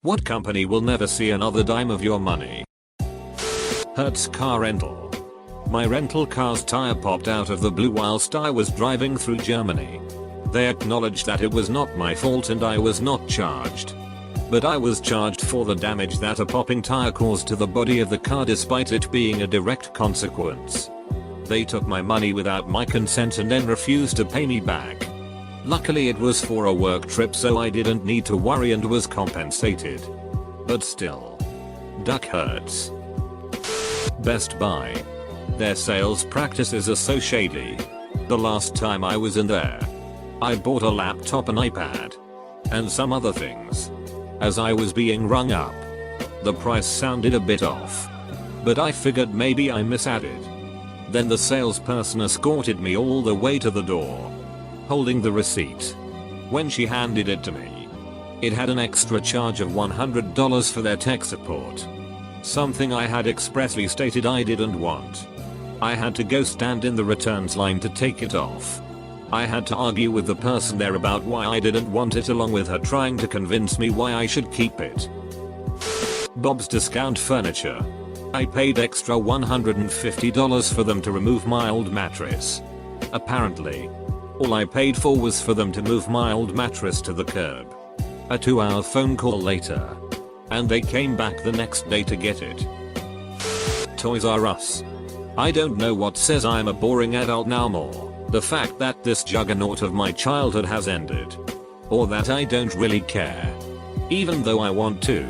What company will never see another dime of your money? Hertz Car Rental. My rental car's tire popped out of the blue whilst I was driving through Germany. They acknowledged that it was not my fault and I was not charged. But I was charged for the damage that a popping tire caused to the body of the car despite it being a direct consequence. They took my money without my consent and then refused to pay me back. Luckily it was for a work trip so I didn't need to worry and was compensated. But still. Duck Hertz. Best Buy. Their sales practices are so shady. The last time I was in there, I bought a laptop, an iPad, and some other things. As I was being rung up, the price sounded a bit off, but I figured maybe I misadded. Then the salesperson escorted me all the way to the door, holding the receipt. When she handed it to me, it had an extra charge of $100 for their tech support. Something I had expressly stated I didn't want. I had to go stand in the returns line to take it off. I had to argue with the person there about why I didn't want it along with her trying to convince me why I should keep it. Bob's Discount Furniture. I paid extra $150 for them to remove my old mattress. Apparently, all I paid for was for them to move my old mattress to the curb. A 2-hour phone call later, and they came back the next day to get it. Toys R Us. I don't know what says I'm a boring adult now more. The fact that this juggernaut of my childhood has ended. Or that I don't really care. Even though I want to.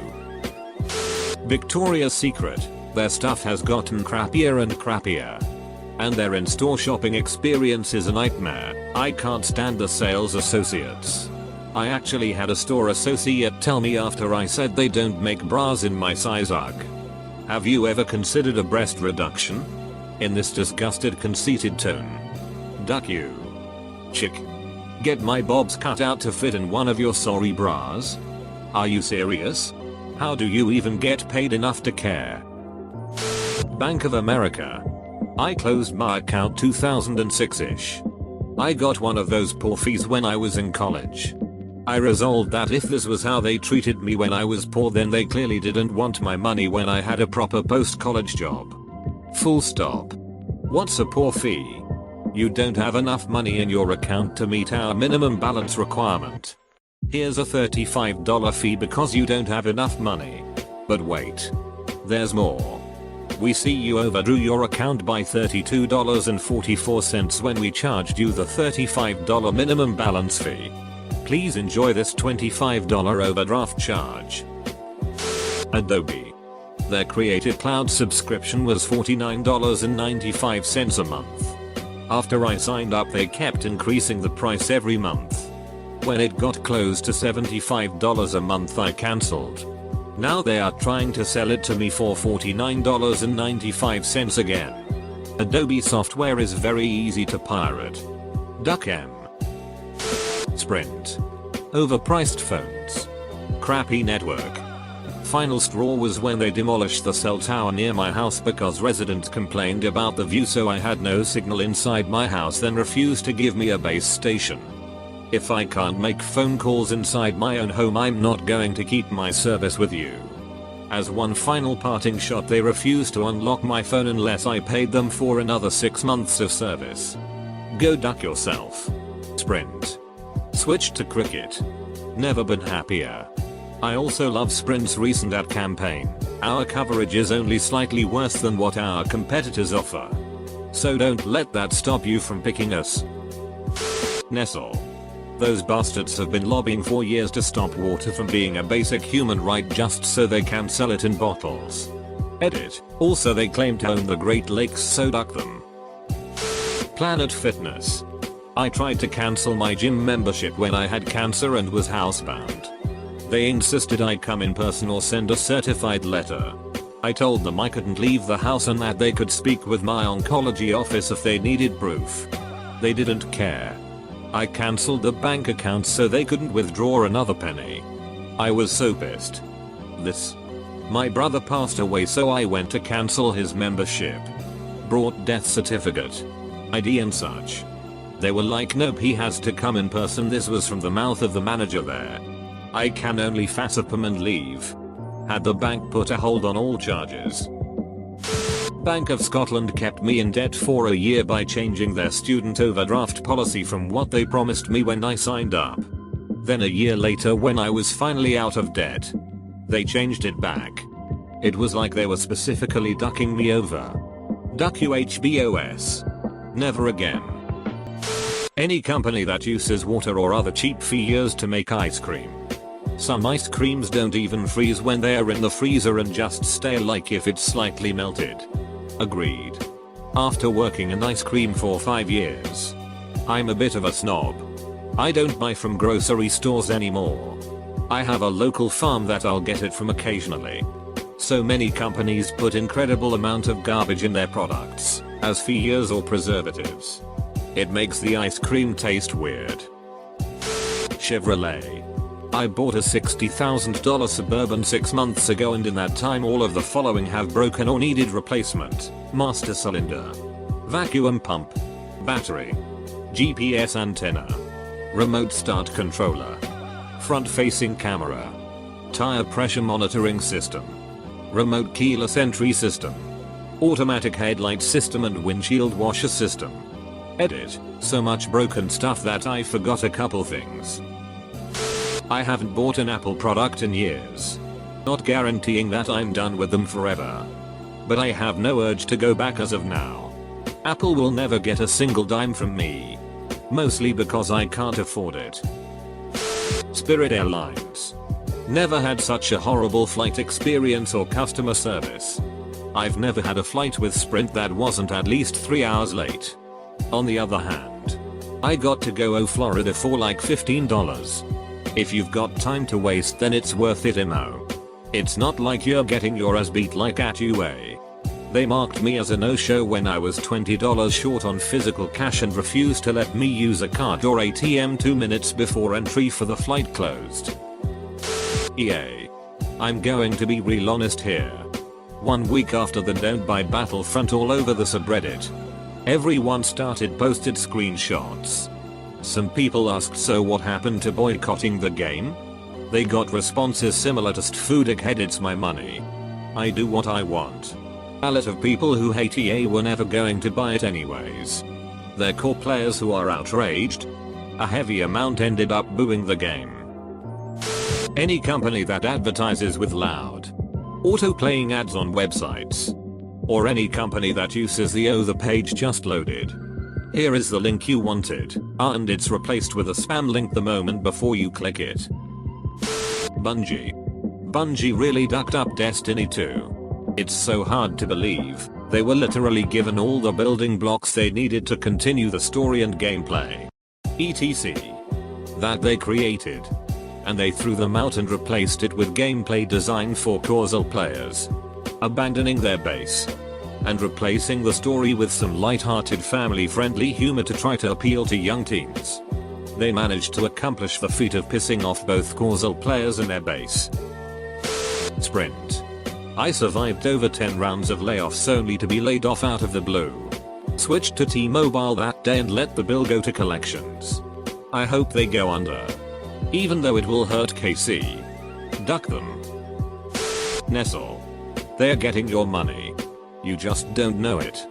Victoria's Secret. Their stuff has gotten crappier and crappier. And their in-store shopping experience is a nightmare. I can't stand the sales associates. I actually had a store associate tell me after I said they don't make bras in my size UGG. Have you ever considered a breast reduction? In this disgusted, conceited tone. Duck you. Chick. Get my bobs cut out to fit in one of your sorry bras? Are you serious? How do you even get paid enough to care? Bank of America. I closed my account 2006-ish. I got one of those poor fees when I was in college. I resolved that if this was how they treated me when I was poor, then they clearly didn't want my money when I had a proper post-college job. Full stop. What's a poor fee? You don't have enough money in your account to meet our minimum balance requirement. Here's a $35 fee because you don't have enough money. But wait. There's more. We see you overdrew your account by $32.44 when we charged you the $35 minimum balance fee. Please enjoy this $25 overdraft charge. Adobe. Their Creative Cloud subscription was $49.95 a month. After I signed up, they kept increasing the price every month. When it got close to $75 a month, I cancelled. Now they are trying to sell it to me for $49.95 again. Adobe software is very easy to pirate. Duck M. Sprint. Overpriced phones. Crappy network. Final straw was when they demolished the cell tower near my house because residents complained about the view, so I had no signal inside my house, then refused to give me a base station. If I can't make phone calls inside my own home, I'm not going to keep my service with you. As one final parting shot, they refused to unlock my phone unless I paid them for another 6 months of service. Go duck yourself. Sprint. Switched to Cricket. Never been happier. I also love Sprint's recent ad campaign. Our coverage is only slightly worse than what our competitors offer. So don't let that stop you from picking us. Nestle. Those bastards have been lobbying for years to stop water from being a basic human right just so they can sell it in bottles. Edit. Also they claim to own the Great Lakes, so duck them. Planet Fitness. I tried to cancel my gym membership when I had cancer and was housebound. They insisted I come in person or send a certified letter. I told them I couldn't leave the house and that they could speak with my oncology office if they needed proof. They didn't care. I cancelled the bank account so they couldn't withdraw another penny. I was so pissed. My brother passed away, so I went to cancel his membership. Brought death certificate, ID and such. They were like, nope, he has to come in person. This was from the mouth of the manager there. I can only fassap them and leave. Had the bank put a hold on all charges. Bank of Scotland kept me in debt for a year by changing their student overdraft policy from what they promised me when I signed up. Then a year later, when I was finally out of debt, they changed it back. It was like they were specifically ducking me over. Duck UHBOS. Never again. Any company that uses water or other cheap figures to make ice cream. Some ice creams don't even freeze when they are in the freezer and just stay like if it's slightly melted. Agreed. After working in ice cream for 5 years, I'm a bit of a snob. I don't buy from grocery stores anymore. I have a local farm that I'll get it from occasionally. So many companies put incredible amount of garbage in their products, as fillers or preservatives. It makes the ice cream taste weird. Chevrolet. I bought a $60,000 Suburban 6 months ago, and in that time all of the following have broken or needed replacement: master cylinder, vacuum pump, battery, GPS antenna, remote start controller, front facing camera, tire pressure monitoring system, remote keyless entry system, automatic headlight system and windshield washer system. Edit. So much broken stuff that I forgot a couple things. I haven't bought an Apple product in years. Not guaranteeing that I'm done with them forever. But I have no urge to go back as of now. Apple will never get a single dime from me. Mostly because I can't afford it. Spirit Airlines. Never had such a horrible flight experience or customer service. I've never had a flight with Sprint that wasn't at least 3 hours late. On the other hand, I got to go Florida for like $15. If you've got time to waste, then it's worth it, Mo. It's not like you're getting your ass beat like at UA. They marked me as a no-show when I was $20 short on physical cash and refused to let me use a card or ATM 2 minutes before entry for the flight closed. EA. I'm going to be real honest here. 1 week after the Don't Buy Battlefront all over the subreddit, everyone posted screenshots. Some people asked, so what happened to boycotting the game? They got responses similar to "Stfoodek head, it's my money. I do what I want." A lot of people who hate EA were never going to buy it anyways. They're core players who are outraged. A heavy amount ended up booing the game. Any company that advertises with loud, auto-playing ads on websites. Or any company that uses the page just loaded. Here is the link you wanted, and it's replaced with a spam link the moment before you click it. Bungie. Bungie really ducked up Destiny 2. It's so hard to believe, they were literally given all the building blocks they needed to continue the story and gameplay, etc. that they created. And they threw them out and replaced it with gameplay designed for casual players, abandoning their base and replacing the story with some light-hearted family-friendly humor to try to appeal to young teens. They managed to accomplish the feat of pissing off both casual players and their base. Sprint. I survived over 10 rounds of layoffs only to be laid off out of the blue. Switched to T-Mobile that day and let the bill go to collections. I hope they go under. Even though it will hurt KC. Duck them. Nestle. They're getting your money. You just don't know it.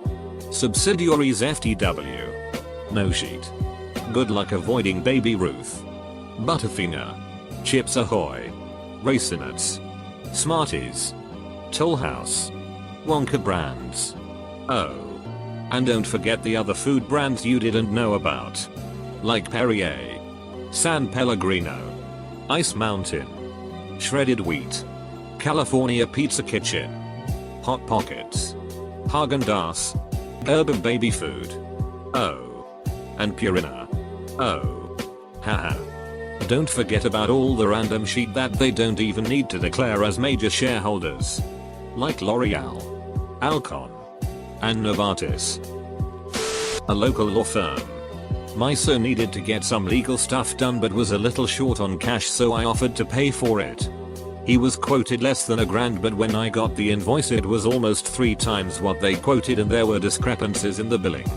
Subsidiaries FTW. No sheet. Good luck avoiding Baby Ruth. Butterfinger. Chips Ahoy. Raisinets. Smarties. Toll House. Wonka brands. Oh. And don't forget the other food brands you didn't know about. Like Perrier. San Pellegrino. Ice Mountain. Shredded Wheat. California Pizza Kitchen. Hot Pockets. Häagen-Dazs. Urban Baby Food. Oh. And Purina. Oh. Haha. Don't forget about all the random shit that they don't even need to declare as major shareholders. Like L'Oreal. Alcon. And Novartis. A local law firm. My son needed to get some legal stuff done but was a little short on cash, so I offered to pay for it. He was quoted less than $1,000, but when I got the invoice it was almost 3 times what they quoted and there were discrepancies in the billing.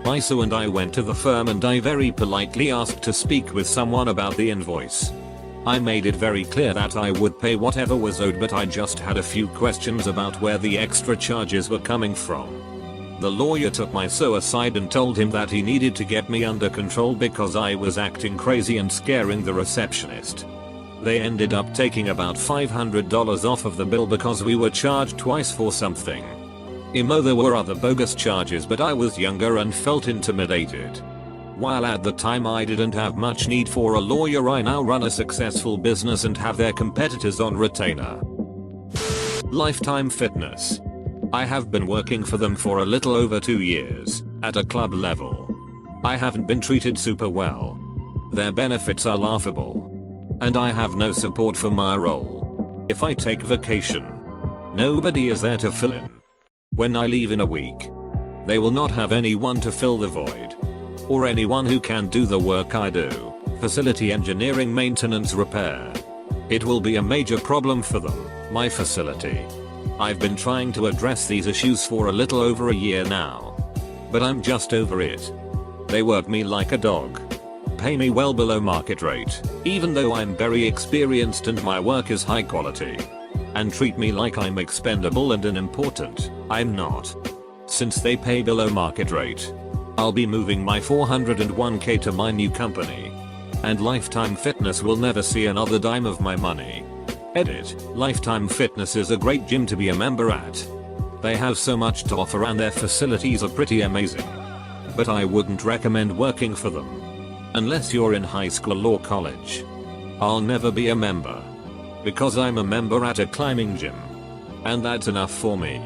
My son and I went to the firm and I very politely asked to speak with someone about the invoice. I made it very clear that I would pay whatever was owed, but I just had a few questions about where the extra charges were coming from. The lawyer took my so aside and told him that he needed to get me under control because I was acting crazy and scaring the receptionist. They ended up taking about $500 off of the bill because we were charged twice for something. There were other bogus charges, but I was younger and felt intimidated. While at the time I didn't have much need for a lawyer, I now run a successful business and have their competitors on retainer. Lifetime Fitness. I have been working for them for a little over 2 years, at a club level. I haven't been treated super well. Their benefits are laughable. And I have no support for my role. If I take vacation, nobody is there to fill in. When I leave in a week, they will not have anyone to fill the void. Or anyone who can do the work I do. Facility engineering, maintenance, repair. It will be a major problem for them, my facility. I've been trying to address these issues for a little over a year now. But I'm just over it. They work me like a dog. Pay me well below market rate, even though I'm very experienced and my work is high quality. And treat me like I'm expendable and unimportant. I'm not. Since they pay below market rate, I'll be moving my 401k to my new company. And Lifetime Fitness will never see another dime of my money. Edit. Lifetime Fitness is a great gym to be a member at. They have so much to offer and their facilities are pretty amazing. But I wouldn't recommend working for them. Unless you're in high school or college. I'll never be a member. Because I'm a member at a climbing gym. And that's enough for me.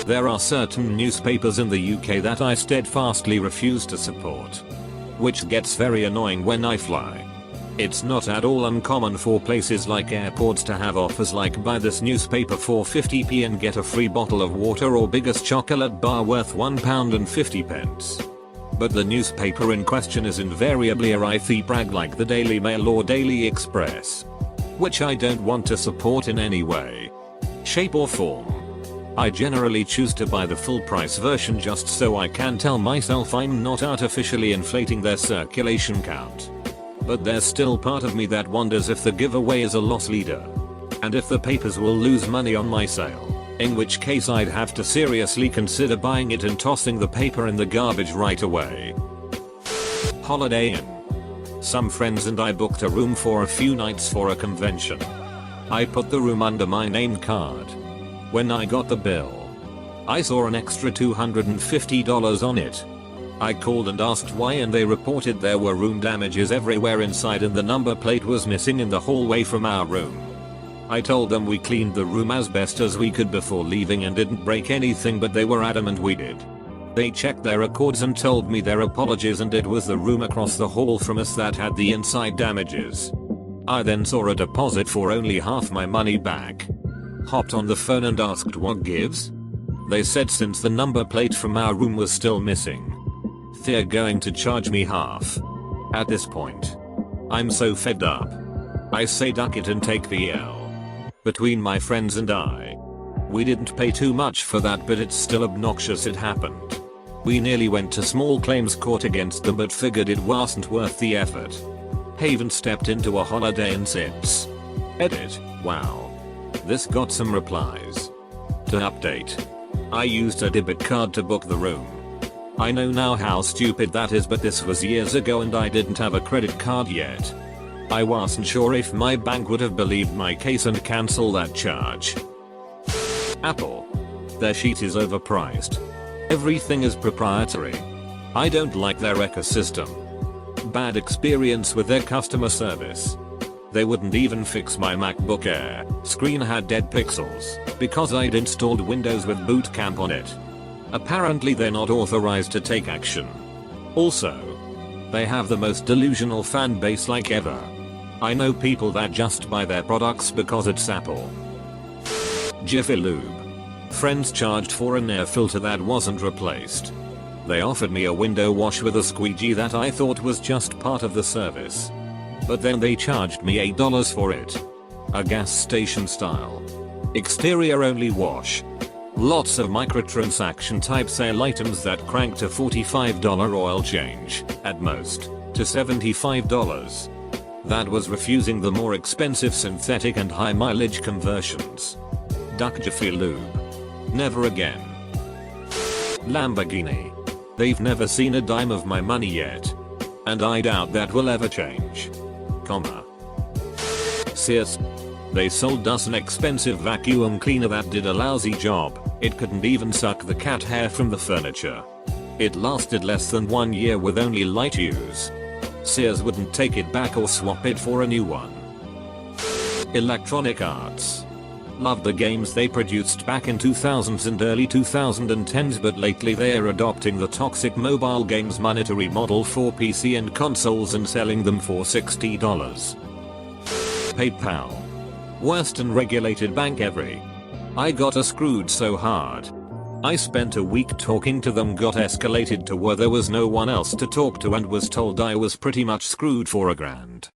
There are certain newspapers in the UK that I steadfastly refuse to support. Which gets very annoying when I fly. It's not at all uncommon for places like airports to have offers like buy this newspaper for 50p and get a free bottle of water or biggest chocolate bar worth £1.50. But the newspaper in question is invariably a writhy brag like the Daily Mail or Daily Express. Which I don't want to support in any way, shape or form. I generally choose to buy the full price version just so I can tell myself I'm not artificially inflating their circulation count. But there's still part of me that wonders if the giveaway is a loss leader. And if the papers will lose money on my sale, in which case I'd have to seriously consider buying it and tossing the paper in the garbage right away. Holiday Inn. Some friends and I booked a room for a few nights for a convention. I put the room under my name card. When I got the bill, I saw an extra $250 on it. I called and asked why and they reported there were room damages everywhere inside and the number plate was missing in the hallway from our room. I told them we cleaned the room as best as we could before leaving and didn't break anything, but they were adamant we did. They checked their records and told me their apologies and it was the room across the hall from us that had the inside damages. I then saw a deposit for only half my money back. Hopped on the phone and asked what gives. They said since the number plate from our room was still missing, they're going to charge me half. At this point, I'm so fed up. I say duck it and take the L. Between my friends and I, we didn't pay too much for that, but it's still obnoxious it happened. We nearly went to small claims court against them but figured it wasn't worth the effort. Haven stepped into a Holiday Inn since. Edit. Wow. This got some replies. To update, I used a debit card to book the room. I know now how stupid that is, but this was years ago and I didn't have a credit card yet. I wasn't sure if my bank would have believed my case and cancel that charge. Apple. Their sheet is overpriced. Everything is proprietary. I don't like their ecosystem. Bad experience with their customer service. They wouldn't even fix my MacBook Air. Screen had dead pixels because I'd installed Windows with Boot Camp on it. Apparently they're not authorized to take action. Also, they have the most delusional fan base like ever. I know people that just buy their products because it's Apple. Jiffy Lube. Friends charged for an air filter that wasn't replaced. They offered me a window wash with a squeegee that I thought was just part of the service. But then they charged me $8 for it. A gas station style. Exterior only wash. Lots of microtransaction type sale items that crank to $45 oil change, at most, to $75. That was refusing the more expensive synthetic and high mileage conversions. Duck Jiffy Lube. Never again. Lamborghini. They've never seen a dime of my money yet. And I doubt that will ever change. Comma. Sears. They sold us an expensive vacuum cleaner that did a lousy job. It couldn't even suck the cat hair from the furniture. It lasted less than 1 year with only light use. Sears wouldn't take it back or swap it for a new one. Electronic Arts. Loved the games they produced back in 2000s and early 2010s, but lately they are adopting the toxic mobile games monetary model for PC and consoles and selling them for $60. PayPal. Worst unregulated bank ever. I got screwed so hard. I spent a week talking to them, got escalated to where there was no one else to talk to, and was told I was pretty much screwed for $1,000.